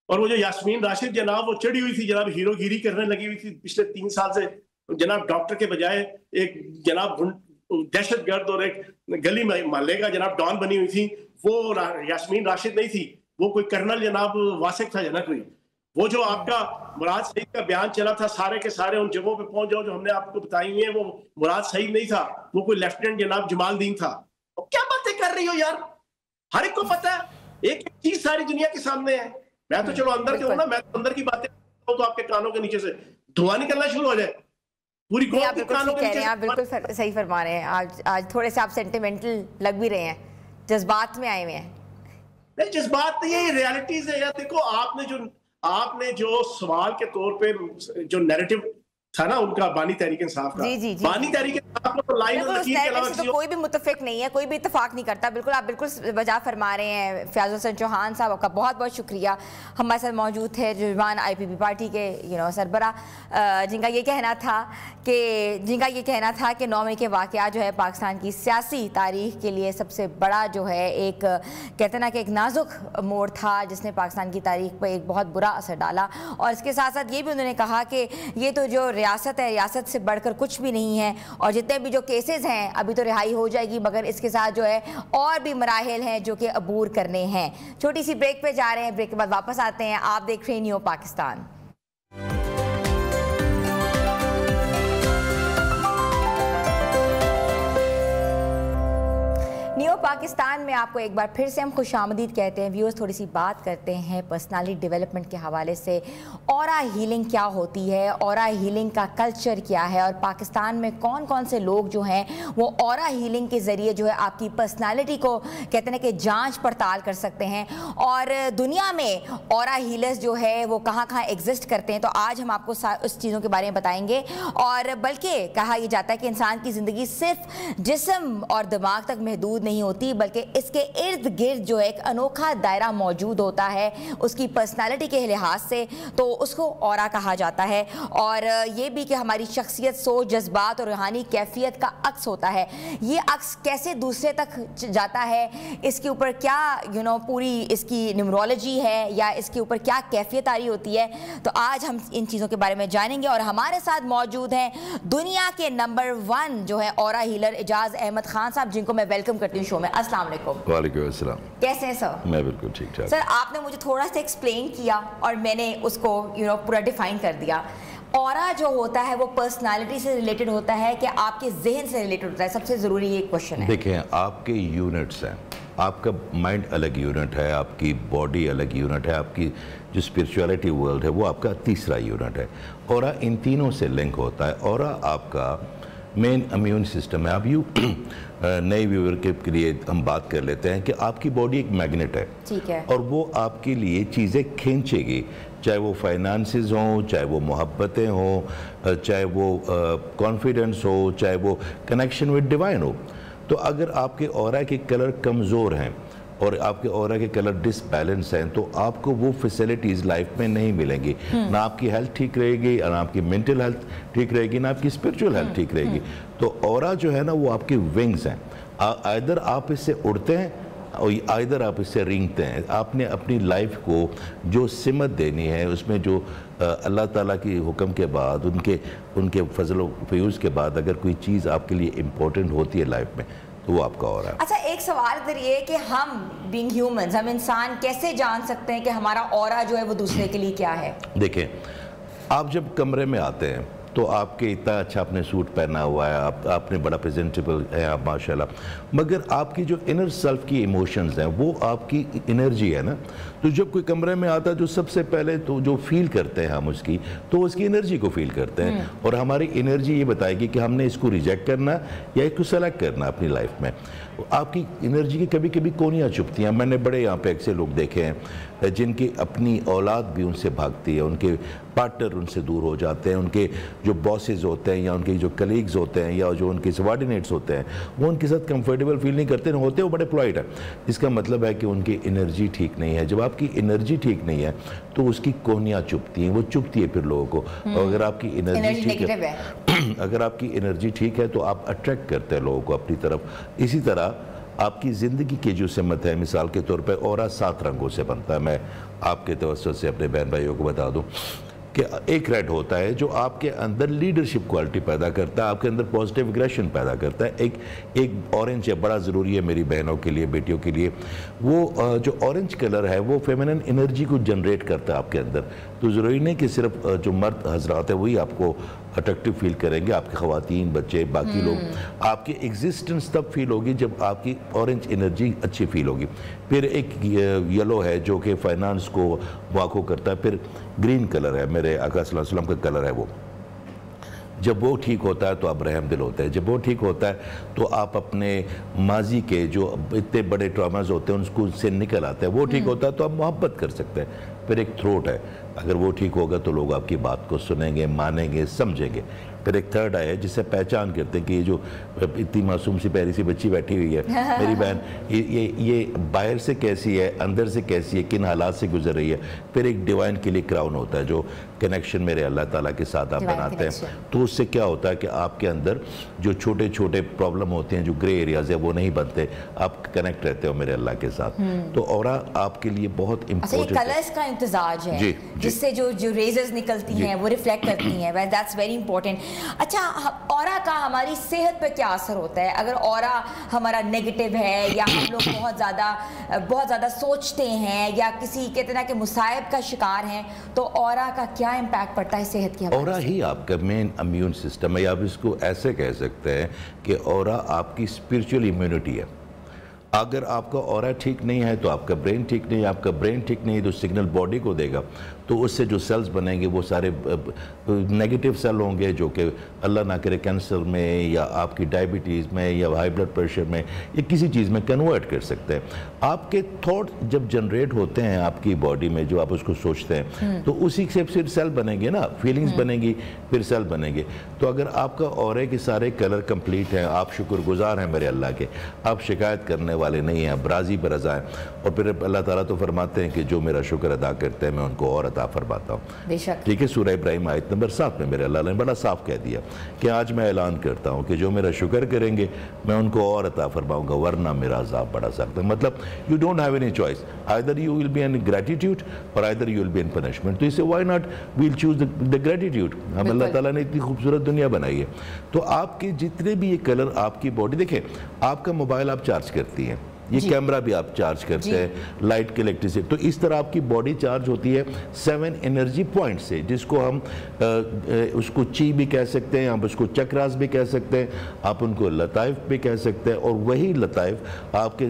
اور وہ جو یاسمین راشد جناب وہ چڑھی ہوئی تھی، جناب ہیرو گیری کرنے لگی ہوئی تھی پچھلے 3 سال سے، جناب ڈاکٹر کے بجائے ایک جناب دہشت گرد اور ایک گلی محلے کا جناب ڈان بنی ہوئی تھی۔ وہ یاسمین راشد نہیں تھی، وہ کوئی کرنل جناب واسق تھا جناب کوئی۔ وہ جو آپ کا مراد سعید کا بیان چلا تھا، سارے کے سارے ان جگہوں پہ پہنچ جاؤ جو ہم نے آپ کو بتائی ہیں، وہ مراد سعید نہیں تھا، وہ کوئی لیفٹیننٹ جناب جمال دین تھا۔ کیا باتیں کر رہی ہو یار؟ ہر ایک کو پتا ہے، ایک چیز ساری دنیا کے سامنے ہے۔ میں تو چلو اندر کے ہوں نا، میں تو اندر کی باتیں تو آپ کے کانوں کے نیچے سے دھواں نکلنا شروع ہو جائے پوری قوم کے کانوں کے نیچے۔ آپ بالکل صحیح فرما رہے ہیں، آج تھوڑے سے آپ سینٹیمنٹل لگ بھی رہے ہیں، جذبات میں آئے ہوئے ہیں۔ نہیں جذبات نہیں ہے، یہ ریالٹیز ہے یار۔ دیکھو آپ نے جو سوال کے طور پہ جو نیریٹو تھا نا ان کا بانی تحریک انصاف کا، بانی تحریک انصاف کو لائن اور لکیر کے علاوہ تو کوئی بھی متفق نہیں ہے، کوئی بھی اتفاق نہیں کرتا۔ بالکل آپ بالکل وجہ فرما رہے ہیں۔ فیاض حسن چوہان صاحب آپ کا بہت بہت شکریہ، ہمارے ساتھ موجود تھے جوان آئی پی پی پارٹی کے سربراہ، جن کا یہ کہنا تھا کہ 9 مئی کے واقعہ جو ہے پاکستان کی سیاسی تاریخ کے لیے سب سے بڑا جو ہے ایک کہتے نا کہ ایک نازک موڑ تھا، جس نے پاکستان کی تاریخ پہ ایک بہت برا اثر ڈالا۔ اور اس کے ساتھ ساتھ یہ بھی انہوں نے کہا کہ یہ تو جو ریاست ہے، ریاست سے بڑھ کر کچھ بھی نہیں ہے، اور جتنے بھی جو کیسز ہیں ابھی تو رہائی ہو جائے گی، مگر اس کے ساتھ جو ہے اور بھی مراحل ہیں جو کہ عبور کرنے ہیں۔ چھوٹی سی بریک پہ جا رہے ہیں، بریک کے بعد واپس آتے ہیں۔ آپ دیکھ رہے ہیں نیو پاکستان۔ نیو پاکستان میں آپ کو ایک بار پھر سے ہم خوش آمدید کہتے ہیں۔ ویورز تھوڑی سی بات کرتے ہیں پرسنالٹی ڈیولپمنٹ کے حوالے سے۔ اورا ہیلنگ کیا ہوتی ہے، اورا ہیلنگ کا کلچر کیا ہے، اور پاکستان میں کون کون سے لوگ جو ہیں وہ اورا ہیلنگ کے ذریعے جو ہے آپ کی پرسنالٹی کو کہتے ہیں کہ جانچ پڑتال کر سکتے ہیں، اور دنیا میں اورا ہیلرز جو ہے وہ کہاں کہاں ایگزسٹ کرتے ہیں۔ تو آج ہم آپ کو اس چیزوں کے بارے میں بتائیں گے، اور بلکہ کہا یہ جاتا ہے کہ انسان کی زندگی صرف جسم اور دماغ تک محدود نہیں ہوتی، بلکہ اس کے ارد گرد جو ایک انوکھا دائرہ موجود ہوتا ہے اس کی پرسنالٹی کے لحاظ سے، تو اس کو اورا کہا جاتا ہے۔ اور یہ بھی کہ ہماری شخصیت، سوچ، جذبات اور روحانی کیفیت کا عکس ہوتا ہے۔ یہ عکس کیسے دوسرے تک جاتا ہے، اس کے اوپر کیا پوری اس کی نیورولوجی ہے، یا اس کے اوپر کیا کیفیت آ رہی ہوتی ہے، تو آج ہم ان چیزوں کے بارے میں جانیں گے۔ اور ہمارے ساتھ موجود ہیں دنیا کے نمبر 1 جو ہے اورا ہیلر اعجاز احمد خان صاحب، جن کو میں ویلکم کرتی ہوں شو میں۔ السلام علیکم۔ وعلیکم السلام۔ کیسے ہیں سر؟ میں بالکل ٹھیک ٹھاک۔ سر آپ نے مجھے تھوڑا سا ایکسپلین کیا اور میں نے اس کو پورا ڈیفائن کر دیا۔ اورا جو ہوتا ہے وہ پرسنالٹی سے ریلیٹڈ ہوتا ہے کہ آپ کے ذہن سے ریلیٹڈ ہوتا ہے؟ سب سے ضروری یہ کوشچن ہے۔ دیکھیں، آپ کے یونٹس ہیں، آپ کا مائنڈ الگ یونٹ ہے، آپ کی باڈی الگ یونٹ ہے، آپ کی جو اسپرچولیٹی ورلڈ ہے وہ آپ کا تیسرا یونٹ ہے۔ اورا ان تینوں سے لنک ہوتا ہے۔ اورا آپ کا مین امیون سسٹم ہے۔ اب نئے ویور کے لیے ہم بات کر لیتے ہیں کہ آپ کی باڈی ایک میگنیٹ ہے، ٹھیک ہے، اور وہ آپ کے لیے چیزیں کھینچے گی، چاہے وہ فائنانسز ہوں، چاہے وہ محبتیں ہوں، چاہے وہ کانفیڈنس ہو، چاہے وہ کنیکشن وتھ ڈیوائن ہو۔ تو اگر آپ کے اورا کے کلر کمزور ہیں اور آپ کے اورا کے کلر ڈس بیلنس ہیں، تو آپ کو وہ فیسلٹیز لائف میں نہیں ملیں گی۔ نہ آپ کی ہیلتھ ٹھیک رہے گی، نہ آپ کی مینٹل ہیلتھ ٹھیک رہے گی، نہ آپ کی اسپرچول ہیلتھ ٹھیک رہے گی۔ تو اورا جو ہے نا وہ آپ کی ونگز ہیں، آئدر آپ اس سے اڑتے ہیں اور آئدر آپ اس سے رینگتے ہیں۔ آپ نے اپنی لائف کو جو سمت دینی ہے، اس میں جو اللہ تعالیٰ کی حکم کے بعد، ان کے فضل و فیوز کے بعد اگر کوئی چیز آپ کے لیے امپورٹنٹ ہوتی ہے لائف میں، تو وہ آپ کا اورا ہے۔ اچھا، ایک سوال ادھر یہ کہ ہم بینگ ہیومنز، ہم انسان کیسے جان سکتے ہیں کہ ہمارا اورا جو ہے وہ دوسرے کے لیے کیا ہے؟ دیکھیں، آپ جب کمرے میں آتے ہیں تو آپ کے اتنا اچھا آپ نے سوٹ پہنا ہوا ہے, آپ نے بڑا پریزنٹیبل ہے آپ ماشاءاللہ, مگر آپ کی جو انر سیلف کی ایموشنز ہیں وہ آپ کی انرجی ہے نا. تو جب کوئی کمرے میں آتا ہے جو سب سے پہلے تو جو فیل کرتے ہیں ہم اس کی انرجی کو فیل کرتے ہیں, اور ہماری انرجی یہ بتائے گی کہ ہم نے اس کو ریجیکٹ کرنا یا اس کو سلیکٹ کرنا اپنی لائف میں. آپ کی انرجی کی کبھی کبھی کونیاں چھپتی ہیں. میں نے بڑے یہاں پہ ایسے لوگ دیکھے ہیں جن کی اپنی اولاد بھی ان سے بھاگتی ہے, ان کے پارٹنر ان سے دور ہو جاتے ہیں, ان کے جو باسز ہوتے ہیں یا ان کے جو کلیگز ہوتے ہیں یا جو ان کے سبارڈینیٹس ہوتے ہیں وہ ان کے ساتھ کمفرٹیبل فیل نہیں کرتے, ہوتے وہ بڑے پولائٹ ہیں. اس کا مطلب ہے کہ ان کی انرجی ٹھیک نہیں ہے. جب آپ کی انرجی ٹھیک نہیں ہے تو اس کی کونیاں چھپتی ہیں, وہ چھپتی ہے پھر لوگوں کو. اور اگر آپ کی انرجی ٹھیک ہے, اگر آپ کی انرجی ٹھیک ہے تو آپ اٹریکٹ کرتے ہیں لوگوں کو اپنی طرف. اسی طرح آپ کی زندگی کی جو سمت ہے, مثال کے طور پہ اورا 7 رنگوں سے بنتا ہے. میں آپ کے توسط سے اپنے بہن بھائیوں کو بتا دوں کہ ایک ریڈ ہوتا ہے جو آپ کے اندر لیڈرشپ کوالٹی پیدا کرتا ہے, آپ کے اندر پازیٹیو اگریشن پیدا کرتا ہے. ایک اورنج ہے, بڑا ضروری ہے میری بہنوں کے لیے, بیٹیوں کے لیے. وہ جو اورنج کلر ہے وہ فیمنن انرجی کو جنریٹ کرتا ہے آپ کے اندر. تو ضروری نہیں کہ صرف جو مرد حضرات ہیں وہی آپ کو اٹریکٹیو فیل کریں گے, آپ کی خواتین, بچے, باقی لوگ. آپ کی ایگزسٹنس تب فیل ہوگی جب آپ کی اورنج انرجی اچھی فیل ہوگی. پھر ایک یلو ہے جو کہ فائنانس کو واقع کرتا ہے. پھر گرین کلر ہے, میرے آقا صلی اللہ علیہ وسلم کا کلر ہے وہ. جب وہ ٹھیک ہوتا ہے تو آپ رحم دل ہوتے ہیں. جب وہ ٹھیک ہوتا ہے تو آپ اپنے ماضی کے جو اتنے بڑے ٹراماز ہوتے ہیں ان کو سے نکل آتے ہیں. وہ ٹھیک ہوتا ہے تو آپ محبت کر سکتے ہیں. پھر ایک تھروٹ ہے, اگر وہ ٹھیک ہوگا تو لوگ آپ کی بات کو سنیں گے, مانیں گے, سمجھیں گے. پھر ایک تھرڈ آئی ہے جس سے پہچان کرتے ہیں کہ یہ جو اتنی معصوم سی پیاری سی بچی بیٹھی ہوئی ہے میری بہن, یہ باہر سے کیسی ہے, اندر سے کیسی ہے, کن حالات سے گزر رہی ہے. پھر ایک ڈیوائن کے لیے کراؤن ہوتا ہے جو کنیکشن میرے اللہ تعالیٰ کے ساتھ آپ بناتے ہیں. تو اس سے کیا ہوتا ہے کہ آپ کے اندر جو چھوٹے چھوٹے پرابلم ہوتے ہیں, جو گرے ایریاز ہیں, وہ نہیں بنتے, آپ کنیکٹ رہتے ہو میرے اللہ کے ساتھ. تو اورا آپ کے لیے بہت امپورٹنٹ کلرز کا امتزاج ہے جس سے جو ریزز نکلتی ہیں وہ ریفلیکٹ کرتی ہیں. That's very important. اچھا, اورا کا ہماری صحت پہ کیا اثر ہوتا ہے؟ اگر اورا ہمارا نیگیٹو ہے یا ہم لوگ بہت زیادہ سوچتے ہیں یا کسی کہتے ہیں کہ مصائب کا شکار ہیں, تو اورا کا کیا امپیکٹ پڑتا ہے صحت کی؟ اورا ہی آپ کا مین امیون سسٹم ہے, یا آپ اس کو ایسے کہہ سکتے ہیں کہ اورا آپ کی اسپرچول امیونٹی ہے. اگر آپ کا اورا ٹھیک نہیں ہے تو آپ کا برین ٹھیک نہیں ہے. آپ کا برین ٹھیک نہیں ہے تو سگنل باڈی کو دے گا, تو اس سے جو سیلز بنیں گے وہ سارے نیگیٹو سیل ہوں گے جو کہ اللہ نہ کرے کینسر میں یا آپ کی ڈائبٹیز میں یا ہائی بلڈ پریشر میں یا کسی چیز میں کنورٹ کر سکتے ہیں. آپ کے تھاٹ جب جنریٹ ہوتے ہیں آپ کی باڈی میں, جو آپ اس کو سوچتے ہیں, تو اسی سے پھر سیل بنیں گے نا, فیلنگز بنیں گی, پھر سیل بنیں گے. تو اگر آپ کا اورے کے سارے کلر کمپلیٹ ہیں, آپ شکر گزار ہیں میرے اللہ کے, آپ شکایت کرنے والے نہیں ہیں, آپ راضی برضا ہیں, اور پھر اللہ تعالیٰ تو فرماتے ہیں کہ جو میرا شکر ادا کرتے ہیں میں ان کو اور عطا فرماتا ہوں. ٹھیک ہے, سورہ ابراہیم آیت نمبر 7 میں میرے اللہ نے بڑا صاف کہہ دیا کہ آج میں اعلان کرتا ہوں کہ جو میرا شکر کریں گے میں ان کو اور عطا فرماؤں گا, ورنہ میرا عذاب بڑا سخت ہے. مطلب you don't have any choice, either you will be in gratitude or either you will be in punishment. تو اس سے why not we'll choose the gratitude. ہم اللہ تعالیٰ نے اتنی خوبصورت دنیا بنائی ہے, تو آپ کے جتنے بھی یہ کلر آپ کی باڈی, دیکھیں آپ کا موبائل آپ چارج کرتی ہیں, یہ کیمرہ بھی آپ چارج کرتے ہیں, لائٹ کے الیکٹریسٹی, تو اس طرح آپ کی باڈی چارج ہوتی ہے 7 انرجی پوائنٹ سے, جس کو ہم اس کو چی بھی کہہ سکتے ہیں, آپ اس کو چکراز بھی کہہ سکتے ہیں, آپ ان کو لطائف بھی کہہ سکتے ہیں. اور وہی لطائف آپ کے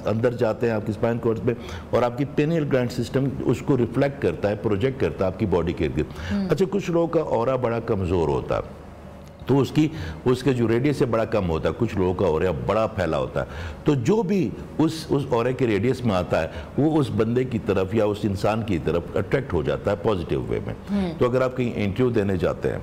اندر جاتے ہیں, آپ کی اسپائن کارڈز میں, اور آپ کی پینیل گلینڈ سسٹم اس کو ریفلیکٹ کرتا ہے, پروجیکٹ کرتا ہے آپ کی باڈی کے ارد. اچھا, کچھ لوگوں کا اورا بڑا کمزور ہوتا ہے تو اس کے جو ریڈیس سے بڑا کم ہوتا ہے, کچھ لوگوں کا اورا بڑا پھیلا ہوتا ہے. تو جو بھی اس اورے کے ریڈیس میں آتا ہے وہ اس بندے کی طرف یا اس انسان کی طرف اٹریکٹ ہو جاتا ہے پازیٹیو وے میں. تو اگر آپ کہیں انٹرویو دینے جاتے ہیں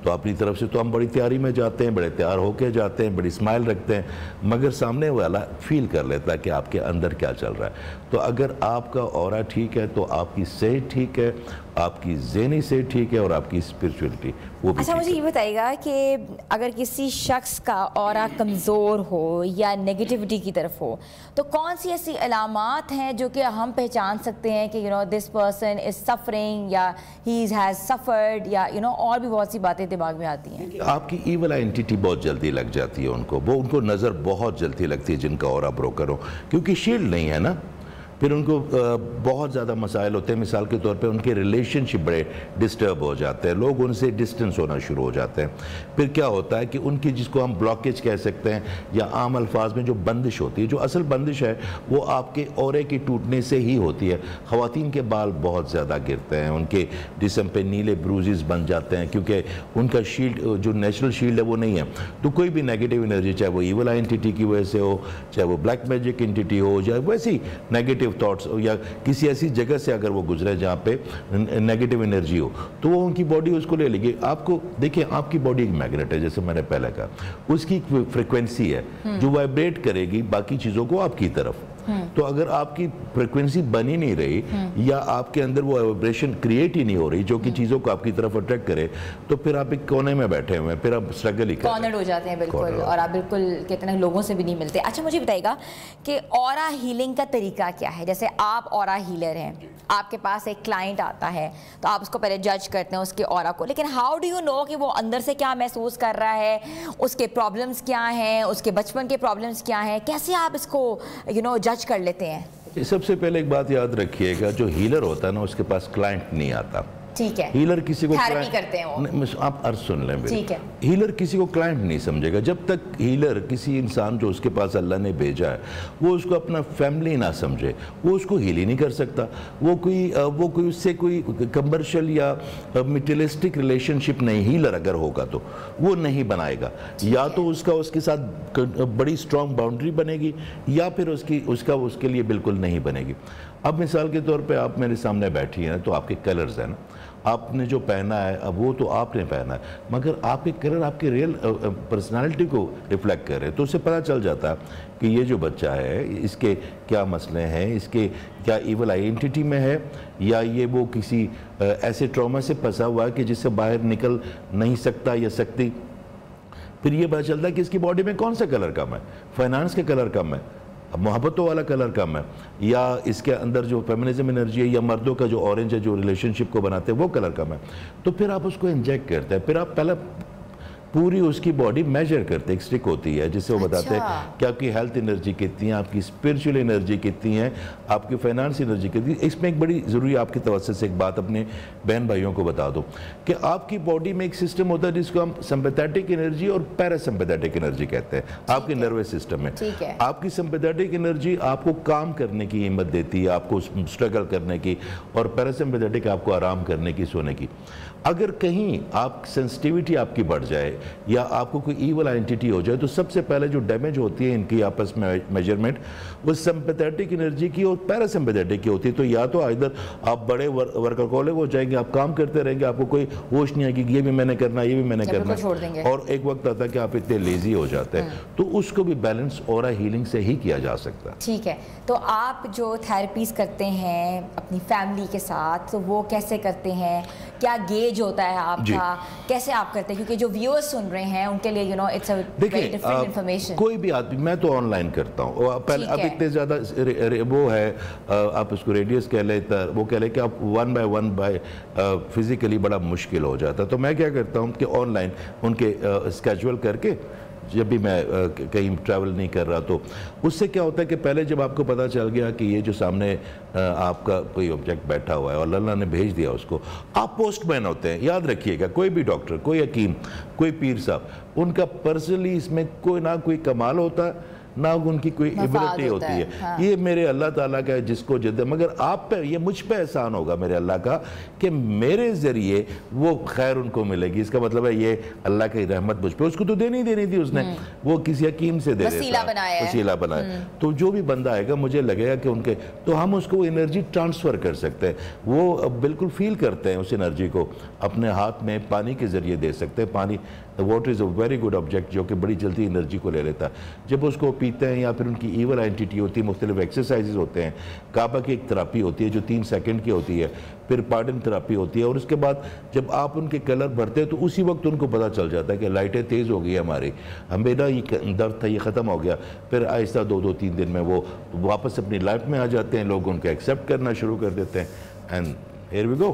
تو اپنی طرف سے تو ہم بڑی تیاری میں جاتے ہیں, بڑے تیار ہو کے جاتے ہیں, بڑی اسمائل رکھتے ہیں, مگر سامنے والا فیل کر لیتا ہے کہ آپ کے اندر کیا چل رہا ہے. تو اگر آپ کا اورا ٹھیک ہے تو آپ کی صحت ٹھیک ہے, آپ کی ذہنی صحت ٹھیک ہے, اور آپ کی اسپرچولیٹی وہ بھی. اچھا, مجھے یہ بتائیے گا کہ اگر کسی شخص کا اورا کمزور ہو یا نیگیٹیوٹی کی طرف ہو تو کون سی ایسی علامات ہیں جو کہ ہم پہچان سکتے ہیں کہ دس پرسن از سفرنگ یا ہی ہیز سفرڈ, یا اور بھی بہت سی باتیں دماغ میں آتی ہیں؟ آپ کی ایول آئیڈینٹی بہت جلدی لگ جاتی ہے ان کو نظر بہت جلدی لگتی ہے جن کا اورا بروکر ہو, کیونکہ شیلڈ نہیں ہے نا. پھر ان کو بہت زیادہ مسائل ہوتے ہیں. مثال کے طور پہ ان کے ریلیشن شپ بڑے ڈسٹرب ہو جاتے ہیں, لوگ ان سے ڈسٹنس ہونا شروع ہو جاتے ہیں. پھر کیا ہوتا ہے کہ ان کی جس کو ہم بلاکیج کہہ سکتے ہیں یا عام الفاظ میں جو بندش ہوتی ہے, جو اصل بندش ہے وہ آپ کے اورے کے ٹوٹنے سے ہی ہوتی ہے. خواتین کے بال بہت زیادہ گرتے ہیں, ان کے جسم پہ نیلے بروزز بن جاتے ہیں کیونکہ ان کا شیلڈ جو نیچرل شیلڈ ہے وہ نہیں ہے. تو کوئی بھی نیگیٹو انرجی, چاہے وہ ایول اینٹیٹی کی وجہ سے ہو, چاہے وہ بلیک میجک اینٹیٹی ہو, یا ویسی نیگیٹو تھاٹس ہو, یا کسی ایسی جگہ سے اگر وہ گزرے جہاں پہ نیگیٹو انرجی ہو, تو وہ ان کی باڈی اس کو لے لے گی. آپ کو دیکھیں, آپ کی باڈی ایک میگنیٹ ہے, جیسے میں نے پہلے کہا, اس کی فریکوینسی ہے جو وائبریٹ کرے گی باقی چیزوں کو آپ کی طرف. تو اگر آپ کی فریکوینسی بنی نہیں رہی یا آپ کے اندر وہ وائبریشن کریٹ ہی نہیں ہو رہی جو کہ چیزوں کو آپ کی طرف اٹریکٹ کرے, تو پھر آپ ایک کونے میں بیٹھے ہوئے ہیں, پھر آپ اسٹرگل ہی کارنرڈ ہو جاتے ہیں بالکل, اور آپ بالکل کہتے ہیں لوگوں سے بھی نہیں ملتے. اچھا مجھے بتائیے گا کہ اورا ہیلنگ کا طریقہ کیا ہے؟ جیسے آپ اورا ہیلر ہیں, آپ کے پاس ایک کلائنٹ آتا ہے تو آپ اس کو پہلے جج کرتے ہیں اس کے اورا کو, لیکن ہاؤ ڈو یو نو کہ وہ اندر سے کیا محسوس کر رہا ہے, اس کے پرابلمس کیا ہیں, اس کے بچپن کے پرابلمس کیا ہیں, کیسے آپ اس کو جج کر لیتے ہیں؟ سب سے پہلے ایک بات یاد رکھیے گا, جو ہیلر ہوتا ہے نا اس کے پاس کلائنٹ نہیں آتا. ٹھیک ہے, ہیلر کسی کو تھیراپی کرتے ہیں وہ, آپ عرض سن لیں. ٹھیک ہے, ہیلر کسی کو کلائنٹ نہیں سمجھے گا جب تک ہیلر کسی انسان جو اس کے پاس اللہ نے بھیجا ہے وہ اس کو اپنا فیملی نہ سمجھے, وہ اس کو ہیل ہی نہیں کر سکتا. وہ کوئی اس سے کوئی کمرشل یا میٹیریلسٹک ریلیشن شپ نہیں, ہیلر اگر ہوگا تو وہ نہیں بنائے گا. یا تو اس کے ساتھ بڑی اسٹرانگ باؤنڈری بنے گی, یا پھر اس کے لیے بالکل نہیں بنے گی. اب مثال کے طور پہ آپ میرے سامنے بیٹھی ہیں تو آپ کے کلرز ہیں نا, آپ نے جو پہنا ہے اب وہ تو آپ نے پہنا ہے, مگر آپ کے کلر آپ کے ریئل پرسنالٹی کو ریفلیکٹ کر رہے ہیں. تو اس سے پتہ چل جاتا ہے کہ یہ جو بچہ ہے اس کے کیا مسئلے ہیں, اس کے کیا ایول آئیڈینٹی میں ہے, یا یہ وہ کسی ایسے ٹراما سے پھنسا ہوا ہے کہ جس سے باہر نکل نہیں سکتا یا سکتی. پھر یہ پتہ چلتا ہے کہ اس کی باڈی میں کون سا کلر کم ہے, فائنانس کا کلر کم ہے, محبتوں والا کلر کم ہے, یا اس کے اندر جو فیمنزم انرجی ہے یا مردوں کا جو اورنج ہے جو ریلیشن شپ کو بناتے ہیں وہ کلر کم ہے. تو پھر آپ اس کو انجیکٹ کرتے ہیں, پھر آپ پہلے پوری اس کی باڈی میجر کرتے ہیں, ایک سٹک ہوتی ہے جس سے وہ بتاتے ہیں کہ آپ کی ہیلتھ انرجی کتنی ہے, آپ کی اسپرچول انرجی کتنی ہے, آپ کی فائنانس انرجی کتنی ہے. اس میں ایک بڑی ضروری آپ کی توسط سے ایک بات اپنے بہن بھائیوں کو بتا دو کہ آپ کی باڈی میں ایک سسٹم ہوتا ہے جس کو ہم سمپیتھیٹک انرجی اور پیرا سمپیتھیٹک انرجی کہتے ہیں. آپ کے نروس سسٹم میں آپ کی سمپیتھیٹک انرجی آپ کو کام کرنے کی ہمت دیتی ہے, آپ کو اسٹرگل کرنے کی, اور پیرا سمپیتھیٹک آپ کو آرام کرنے کی, سونے کی. اگر کہیں آپ سینسٹیویٹی آپ کی بڑھ جائے یا آپ کو کوئی ایول آئیڈینٹی ہو جائے تو سب سے پہلے جو ڈیمیج ہوتی ہے ان کی آپس میں میجرمنٹ وہ سمپیتھیٹک انرجی کی اور پیرا سمپیتھیٹک کی ہوتی ہے. تو یا تو ادھر آپ بڑے ورکاہولک ہو جائیں گے, آپ کام کرتے رہیں گے, آپ کو کوئی ہوش نہیں آئے گی کہ یہ بھی میں نے کرنا, یہ بھی میں نے کرنا, اور ایک وقت آتا ہے کہ آپ اتنے لیزی ہو جاتے ہیں. تو اس کو بھی بیلنس اورا ہیلنگ سے ہی کیا جا سکتا ہے. ٹھیک ہے, تو آپ جو تھیراپیز کرتے ہیں اپنی فیملی کے ساتھ تو وہ کیسے کرتے ہیں, کیا گیج ہوتا ہے آپ کا, کیسے آپ کرتے ہیں, کیونکہ جو ویورز سن رہے ہیں ان کے لیے it's a very different information. کوئی بھی آدمی, میں تو آن لائن کرتا ہوں, پہلے اب اتنے زیادہ وہ ہے, آپ اس کو ریڈیوس کہہ لیں, وہ کہہ لیں کہ آپ 1 بائی فزیکلی بڑا مشکل ہو جاتا ہے. تو میں کیا کرتا ہوں کہ آن لائن ان کے اسکیجول کر کے, جب بھی میں کہیں ٹریول نہیں کر رہا, تو اس سے کیا ہوتا ہے کہ پہلے جب آپ کو پتہ چل گیا کہ یہ جو سامنے آپ کا کوئی آبجیکٹ بیٹھا ہوا ہے اور اللہ نے بھیج دیا اس کو, آپ پوسٹ مین ہوتے ہیں. یاد رکھیے گا, کوئی بھی ڈاکٹر, کوئی حکیم, کوئی پیر صاحب, ان کا پرسنلی اس میں کوئی نہ کوئی کمال ہوتا ہے, نہ ان کی کوئی ایبلٹی ہوتی ہے. یہ میرے اللہ تعالیٰ کا ہے جس کو جدہ, مگر آپ پہ, یہ مجھ پہ احسان ہوگا میرے اللہ کا کہ میرے ذریعے وہ خیر ان کو ملے گی. اس کا مطلب ہے یہ اللہ کی رحمت مجھ پہ, اس کو تو دینی تھی اس نے, وہ کسی حکیم سے دے دیتا, وسیلہ بنایا. تو جو بھی بندہ آئے گا مجھے لگے گا کہ ان کے, تو ہم اس کو انرجی ٹرانسفر کر سکتے ہیں. وہ بالکل فیل کرتے ہیں اس انرجی کو, اپنے ہاتھ میں پانی کے ذریعے دے سکتے ہیں. پانی, water is a very good object جو کہ بڑی جلدی انرجی کو لے لیتا ہے. جب اس کو پیتے ہیں, یا پھر ان کی ایول آئیڈینٹی ہوتی ہے, مختلف ایکسرسائزز ہوتے ہیں, کعبہ کی ایک تھراپی ہوتی ہے جو 3 سیکنڈ کی ہوتی ہے, پھر پارڈن تھراپی ہوتی ہے, اور اس کے بعد جب آپ ان کے کلر بھرتے ہیں تو اسی وقت ان کو پتہ چل جاتا ہے کہ لائٹیں تیز ہو گئی ہماری, ہمیں نا یہ درد تھا یہ ختم ہو گیا. پھر آہستہ 2-3 دن میں وہ واپس اپنی لائف میں آ جاتے ہیں, لوگ ان کو ایکسیپٹ کرنا شروع کر دیتے ہیں. And here we go.